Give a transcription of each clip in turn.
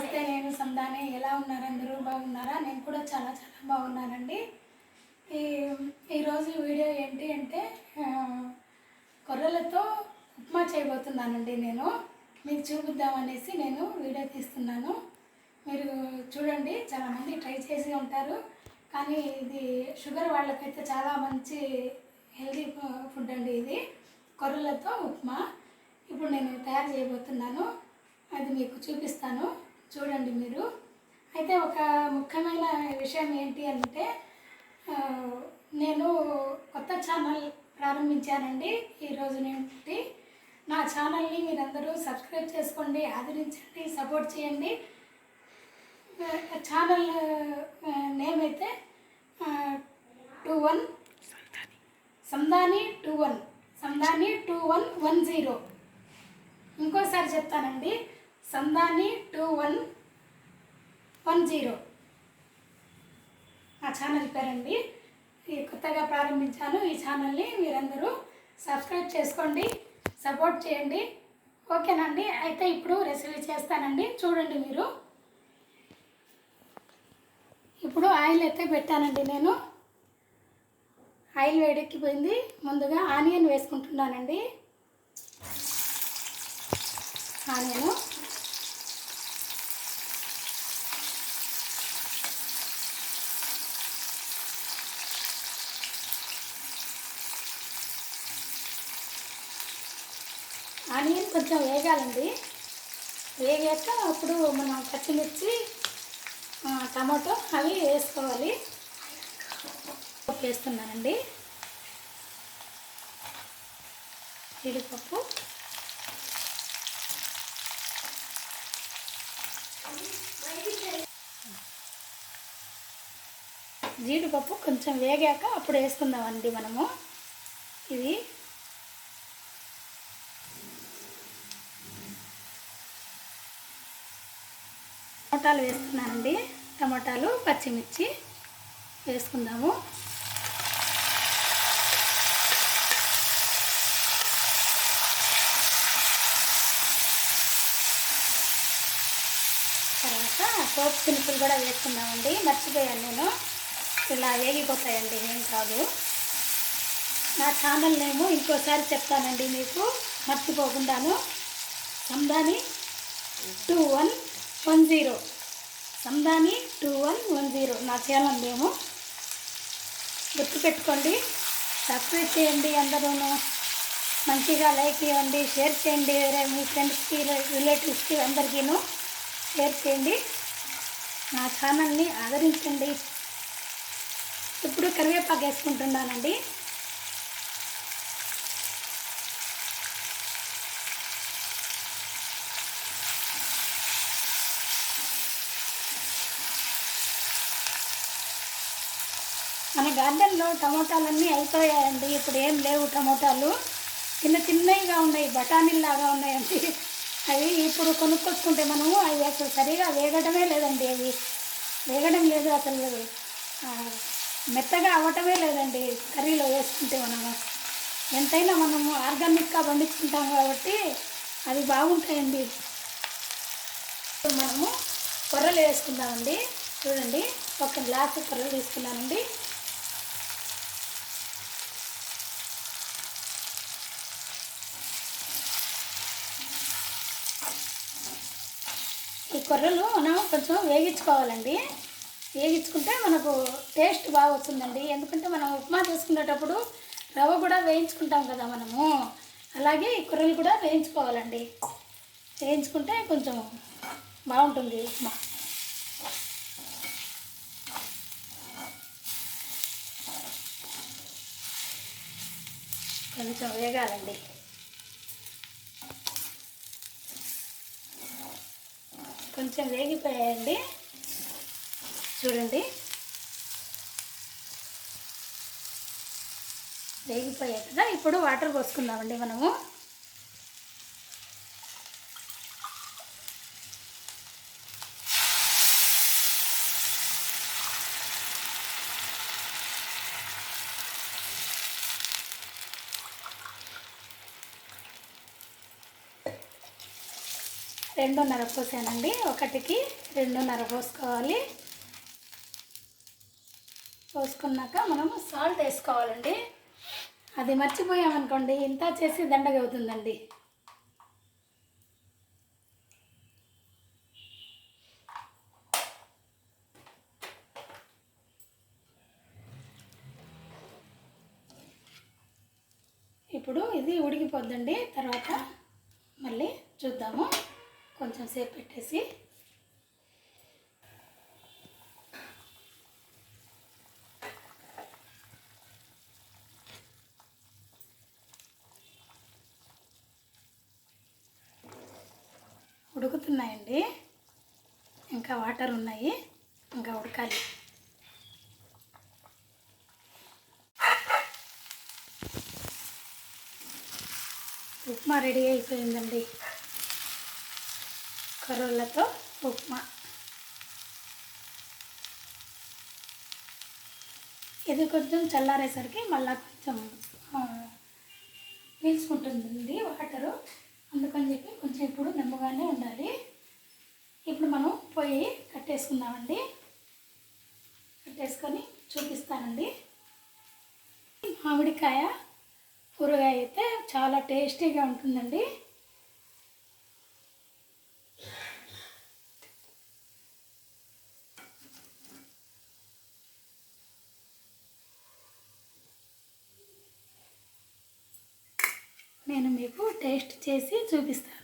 నమస్తే, నేను సందాని. ఎలా ఉన్నారు అందరూ? బాగున్నారా? నేను కూడా చాలా చాలా బాగున్నానండి. ఈరోజు వీడియో ఏంటి అంటే కొర్రలతో ఉప్మా చేయబోతున్నానండి. నేను మీకు చూపిద్దామనేసి నేను వీడియో తీస్తున్నాను. మీరు చూడండి, చాలామంది ట్రై చేసి ఉంటారు, కానీ ఇది షుగర్ వాళ్ళకైతే చాలా మంచి హెల్దీ ఫుడ్ అండి. ఇది కొర్రలతో ఉప్మా ఇప్పుడు నేను తయారు చేయబోతున్నాను. అది మీకు చూపిస్తాను, చూడండి మీరు. అయితే ఒక ముఖ్యమైన విషయం ఏంటి అంటే నేను కొత్త ఛానల్ ప్రారంభించానండి. ఈరోజు నుండి నా ఛానల్ని మీరందరూ సబ్స్క్రైబ్ చేసుకోండి, ఆదరించండి, సపోర్ట్ చేయండి. ఛానల్ నేమ్ అయితే 21 సందాని 2110. ఇంకోసారి చెప్తానండి, సందాని 2110 నా ఛానల్ పేరండి. కొత్తగా ప్రారంభించాను ఈ ఛానల్ని. మీరందరూ సబ్స్క్రైబ్ చేసుకోండి, సపోర్ట్ చేయండి, ఓకేనండి. అయితే ఇప్పుడు రెసిపీ చేస్తానండి, చూడండి మీరు. ఇప్పుడు ఆయిల్ అయితే పెట్టానండి. నేను ఆయిల్ వేడెక్కిపోయింది. ముందుగా ఆనియన్ వేసుకుంటున్నానండి. ఆనియను ఆనియన్ కొంచెం వేగాలండి. వేగాక అప్పుడు మనం పచ్చిమిర్చి, టమాటో అవి వేసుకోవాలి. వేస్తున్నానండి. జీడిపప్పు, జీడిపప్పు కొంచెం వేగాక అప్పుడు వేసుకుందామండి మనము. ఇది టమాటాలు వేస్తున్నానండి. టమాటాలు, పచ్చిమిర్చి వేసుకుందాము. తర్వాత పోపు దినుసులు కూడా వేసుకుందామండి. మర్చిపోయాను నేను, ఇలా వేగిపోతాయండి, ఏం కాదు. నా ఛానల్ నేము ఇంకోసారి చెప్తానండి మీకు, మర్చిపోకుండాను. సందాని 2110, సందాని 2110 నా ఛానల్ నేము. గుర్తుపెట్టుకోండి, సబ్స్క్రైబ్ చేయండి. అందరూ మంచిగా లైక్ ఇవ్వండి, షేర్ చేయండి. మీ ఫ్రెండ్స్కి, రిలేటివ్స్కి అందరికీను షేర్ చేయండి. నా ఛానల్ని ఆదరించండి. ఇప్పుడు కరివేపాకు వేసుకుంటున్నానండి. మన గార్డెన్లో టమోటాలన్నీ అయిపోయాయండి. ఇప్పుడు ఏం లేవు టమోటాలు, చిన్న చిన్నవిగా ఉన్నాయి, బఠానీలాగా ఉన్నాయండి. అవి ఇప్పుడు కొనుక్కొచ్చుకుంటే మనము అవి అసలు సరిగా వేగడమే లేదండి. అవి వేగడం లేదు, అసలు మెత్తగా అవ్వటమే లేదండి. కర్రీలో వేసుకుంటే మనము ఎంతైనా మనము ఆర్గానిక్గా పండించుకుంటాం కాబట్టి అవి బాగుంటాయండి. మనము కొర్రలు వేసుకుందామండి. చూడండి, 1 గ్లాసు కొర్రలు తీసుకున్నానండి. ఈ కొర్రలు మనం కొంచెం వేగించుకోవాలండి. వేగించుకుంటే మనకు టేస్ట్ బాగా వస్తుందండి. ఎందుకంటే మనం ఉప్మా చేసుకునేటప్పుడు రవ్వ కూడా వేయించుకుంటాం కదా మనము, అలాగే ఈ కొర్రలు కూడా వేయించుకోవాలండి. వేయించుకుంటే కొంచెం బాగుంటుంది ఉప్మా. కొంచెం వేగాలండి. కొంచెం వేగిపోయాయండి, చూడండి. వేగిపోయాయి కదా, ఇప్పుడు వాటర్ పోసుకుందామండి మనము. రెండున్నర పోసానండి. ఒకటికి రెండున్నర పోసుకోవాలి. పోసుకున్నాక మనము సాల్ట్ వేసుకోవాలండి. అది మర్చిపోయామనుకోండి ఇంత చేసి దండగా అవుతుందండి. ఇప్పుడు ఇది ఉడికిపోద్దండి. తర్వాత మళ్ళీ చూద్దాము. కొంచెం సేపు పెట్టేసి ఉడుకుతున్నాయండి. ఇంకా వాటర్ ఉన్నాయి, ఇంకా ఉడకాలి. ఉప్మా రెడీ అయిపోయిందండి. కర్రలతో ఉప్మా. ఇది కొంచెం చల్లారేసరికి మళ్ళీ కొంచెం పీల్చుకుంటుందండి వాటరు. అందుకని చెప్పి కొంచెం ఇప్పుడు నెమ్మగానే ఉండాలి. ఇప్పుడు మనం పొయ్యి కట్టేసుకుందామండి. కట్టేసుకొని చూపిస్తానండి. మామిడికాయ ఊరగాయ అయితే చాలా టేస్టీగా ఉంటుందండి. నేను మీకు టేస్ట్ చేసి చూపిస్తాను.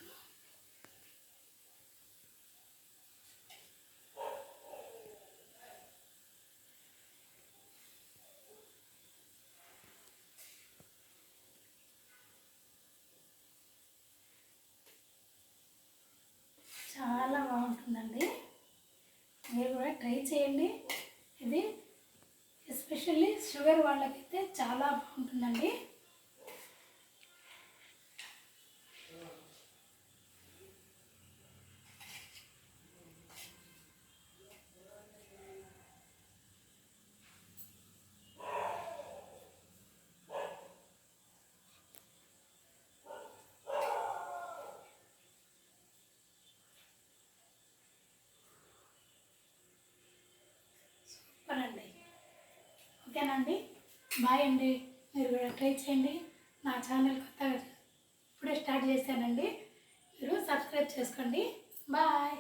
చాలా బాగుంటుందండి. మీరు కూడా ట్రై చేయండి. ఇది ఎస్పెషల్లీ షుగర్ వాళ్ళకైతే చాలా బాగుంటుందండి. సూపర్ అండి. ఓకేనండి, బాయ్ అండి. మీరు కూడా ట్రై చేయండి. నా ఛానల్ కొత్తగా ఇప్పుడే స్టార్ట్ చేశానండి. మీరు సబ్స్క్రైబ్ చేసుకోండి. బాయ్.